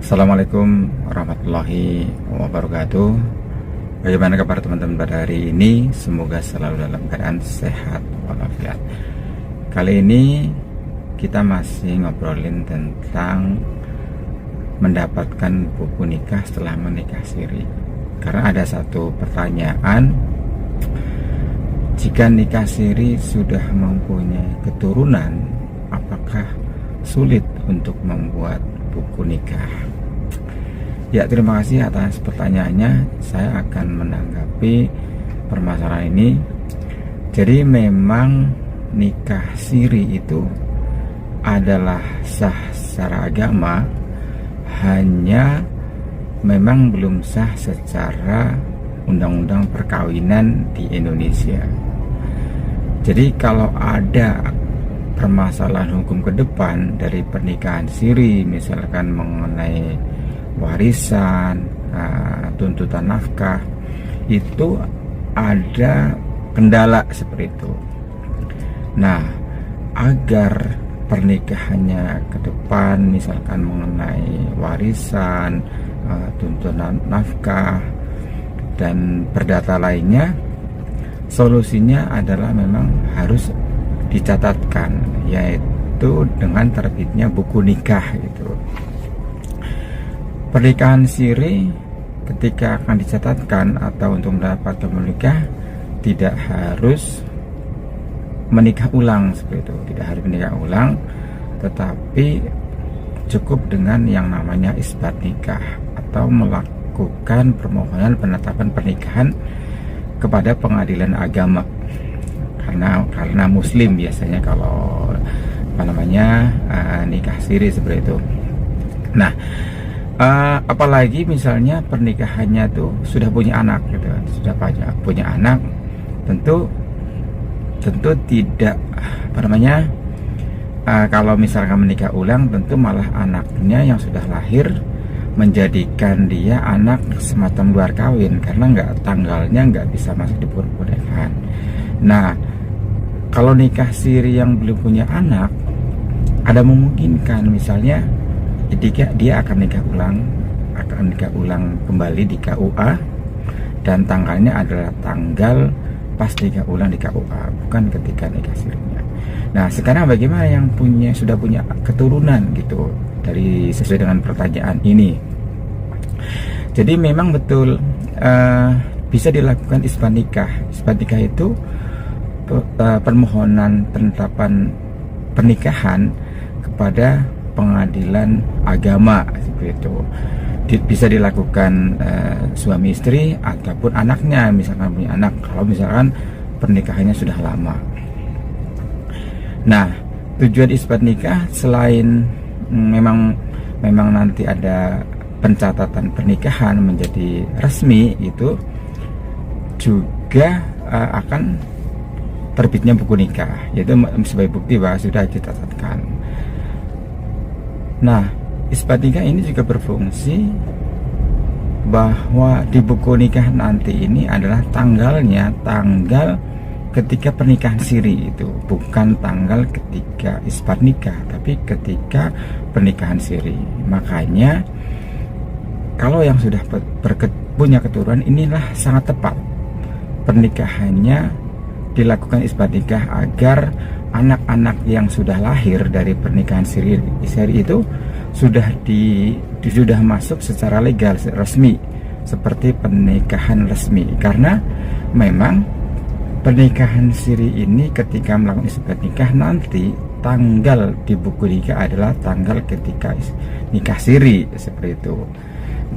Assalamualaikum warahmatullahi wabarakatuh. Bagaimana kabar teman-teman pada hari ini? Semoga selalu dalam keadaan sehat walafiat. Kali ini kita masih ngobrolin tentang mendapatkan buku nikah setelah menikah siri. Karena ada satu pertanyaan, jika nikah siri sudah mempunyai keturunan, apakah sulit untuk membuat buku nikah? Ya, terima kasih atas pertanyaannya. Saya akan menanggapi permasalahan ini. Jadi memang nikah siri itu adalah sah secara agama, hanya memang belum sah secara undang-undang perkawinan di Indonesia. Jadi kalau ada permasalahan hukum ke depan dari pernikahan siri, misalkan mengenai warisan, tuntutan nafkah, itu ada kendala seperti itu. Nah, agar pernikahannya ke depan, misalkan mengenai warisan, tuntutan nafkah, dan perdata lainnya, solusinya adalah memang harus dicatatkan, yaitu dengan terbitnya buku nikah gitu. Pernikahan siri ketika akan dicatatkan atau untuk mendapatkan menikah tidak harus menikah ulang seperti itu, tidak harus menikah ulang, tetapi cukup dengan yang namanya isbat nikah atau melakukan permohonan penetapan pernikahan kepada pengadilan agama. Karena muslim biasanya kalau nikah siri seperti itu. Nah, apalagi misalnya pernikahannya tuh sudah punya anak gitu, sudah punya anak, tentu tidak kalau misalkan menikah ulang, tentu malah anaknya yang sudah lahir menjadikan dia anak semacam luar kawin, karena tanggalnya nggak bisa masuk di pernikahan. Nah, kalau nikah siri yang belum punya anak, ada memungkinkan misalnya ketika dia akan nikah ulang kembali di KUA, dan tanggalnya adalah tanggal pas nikah ulang di KUA, bukan ketika nikah sirinya. Nah, sekarang bagaimana yang sudah punya keturunan gitu, dari sesuai dengan pertanyaan ini. Jadi memang betul bisa dilakukan isbat nikah. Isbat nikah itu permohonan penetapan pernikahan kepada pengadilan agama seperti itu. Bisa dilakukan suami istri ataupun anaknya, misalkan punya anak, kalau misalkan pernikahannya sudah lama. Nah, tujuan isbat nikah selain memang nanti ada pencatatan pernikahan menjadi resmi, itu juga akan terbitnya buku nikah, yaitu sebagai bukti bahwa sudah dicatatkan. Nah, isbat nikah ini juga berfungsi bahwa di buku nikah nanti ini adalah tanggal ketika pernikahan siri itu, bukan tanggal ketika isbat nikah, tapi ketika pernikahan siri. Makanya kalau yang sudah punya keturunan, inilah sangat tepat pernikahannya dilakukan isbat nikah, agar anak-anak yang sudah lahir dari pernikahan siri itu sudah masuk secara legal resmi seperti pernikahan resmi. Karena memang pernikahan siri ini ketika melakukan isbat nikah nanti, tanggal di buku nikah adalah tanggal ketika nikah siri seperti itu.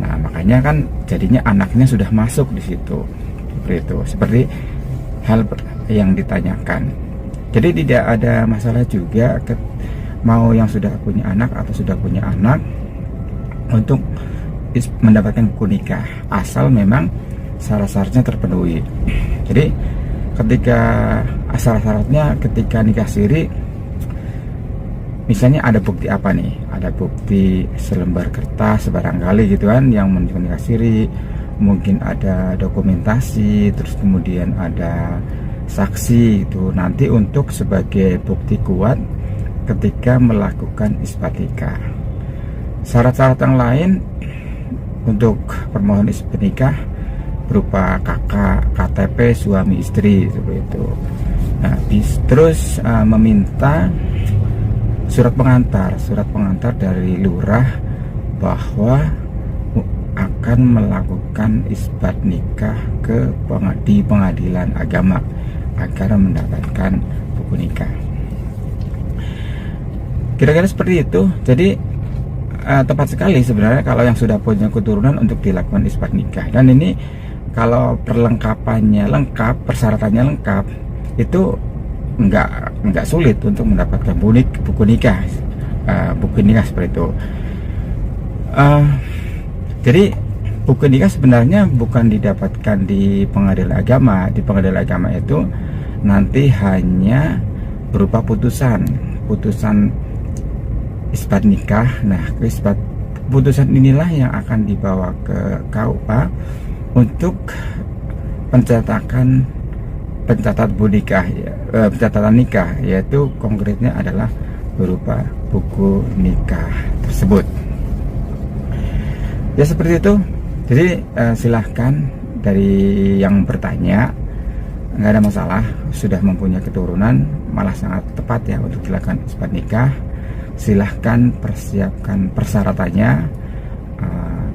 Nah, makanya kan jadinya anaknya sudah masuk di situ seperti itu, seperti hal yang ditanyakan. Jadi tidak ada masalah juga mau yang sudah punya anak atau sudah punya anak untuk mendapatkan buku nikah, asal memang syarat-syaratnya terpenuhi. Jadi ketika syarat-syaratnya ketika nikah siri, misalnya ada bukti apa nih? Ada bukti selembar kertas barangkali gitu kan yang menunjukkan nikah siri, mungkin ada dokumentasi, terus kemudian ada saksi itu nanti untuk sebagai bukti kuat ketika melakukan isbat nikah. Syarat-syarat yang lain untuk permohonan isbat nikah berupa kakak, KTP suami istri seperti itu. Nah, terus meminta surat pengantar dari lurah bahwa akan melakukan isbat nikah di pengadilan agama agar mendapatkan buku nikah. Kira-kira seperti itu. Jadi tepat sekali sebenarnya kalau yang sudah punya keturunan untuk dilakukan isbat nikah. Dan ini kalau perlengkapannya lengkap, persyaratannya lengkap, itu nggak sulit untuk mendapatkan buku nikah, seperti itu. Jadi buku nikah sebenarnya bukan didapatkan di pengadilan agama. Di pengadilan agama itu nanti hanya berupa putusan isbat nikah. Nah, putusan inilah yang akan dibawa ke KUA untuk pencatatan nikah, yaitu konkretnya adalah berupa buku nikah tersebut. Ya seperti itu. Jadi silahkan dari yang bertanya, nggak ada masalah, sudah mempunyai keturunan, malah sangat tepat ya untuk dilakukan isbat nikah. Silahkan persiapkan persyaratannya,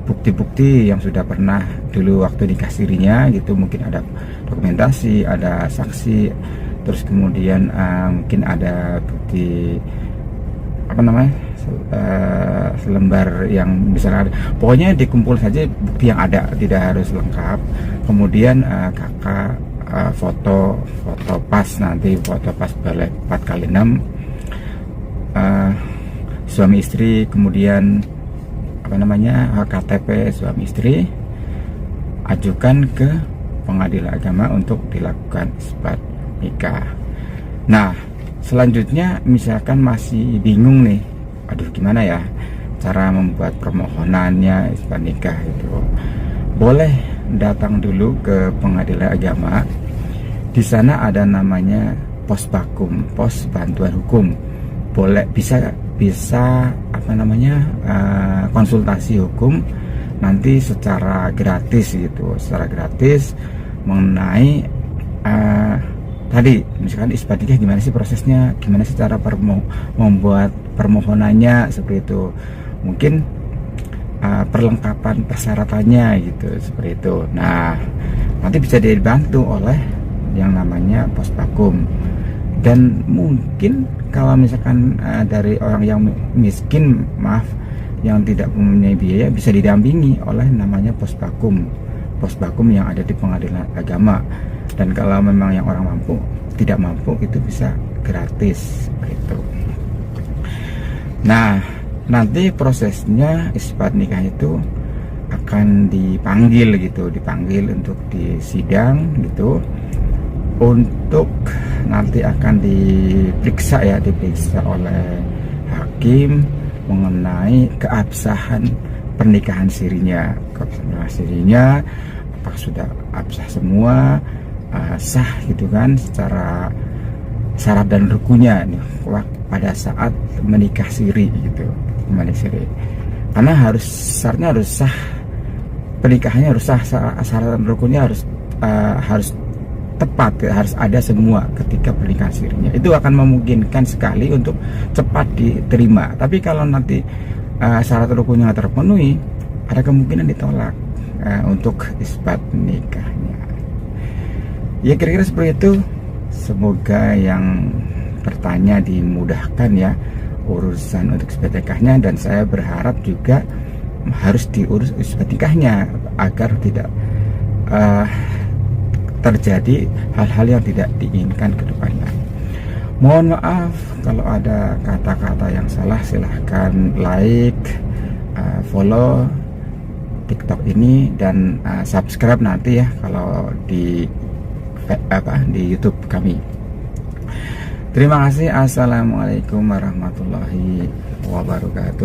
bukti-bukti yang sudah pernah dulu waktu nikah sirinya gitu, mungkin ada dokumentasi, ada saksi, terus kemudian mungkin ada bukti selembar yang misalnya ada, pokoknya dikumpul saja bukti yang ada, tidak harus lengkap. Kemudian kakak foto pas, nanti foto pas balik 4x6, suami istri, kemudian KTP suami istri, ajukan ke pengadilan agama untuk dilakukan isbat nikah. Nah, selanjutnya misalkan masih bingung nih, aduh gimana ya cara membuat permohonannya isbat nikah itu, boleh datang dulu ke pengadilan agama. Di sana ada namanya pos bakum, pos bantuan hukum. Boleh bisa konsultasi hukum nanti secara gratis mengenai tadi misalkan isbat nikah gimana sih prosesnya, gimana sih cara membuat permohonannya seperti itu, mungkin perlengkapan persyaratannya gitu, seperti itu. Nah, nanti bisa dibantu oleh yang namanya pos bakum. Dan mungkin kalau misalkan dari orang yang miskin, yang tidak mempunyai biaya, bisa didampingi oleh namanya pos bakum yang ada di pengadilan agama. Dan kalau memang yang orang tidak mampu, itu bisa gratis gitu. Nah, nanti prosesnya isbat nikah itu akan dipanggil untuk disidang gitu, untuk nanti akan diperiksa oleh hakim mengenai keabsahan pernikahan sirinya, apakah sudah absah semua, sah gitu kan secara syarat dan rukunnya pada saat menikah siri gitu, karena syaratnya harus sah, pernikahannya harus sah, syarat dan rukunnya harus tepat, harus ada semua ketika pernikahan sirinya. Itu akan memungkinkan sekali untuk cepat diterima. Tapi kalau nanti syarat rukunnya nggak terpenuhi, ada kemungkinan ditolak untuk isbat nikahnya. Ya kira-kira seperti itu. Semoga yang bertanya dimudahkan ya urusan untuk isbat nikahnya, dan saya berharap juga harus diurus isbat nikahnya agar tidak terjadi hal-hal yang tidak diinginkan ke depannya. Mohon maaf kalau ada kata-kata yang salah, silahkan like, follow TikTok ini, dan subscribe nanti ya kalau di YouTube kami. Terima kasih. Assalamualaikum warahmatullahi wabarakatuh.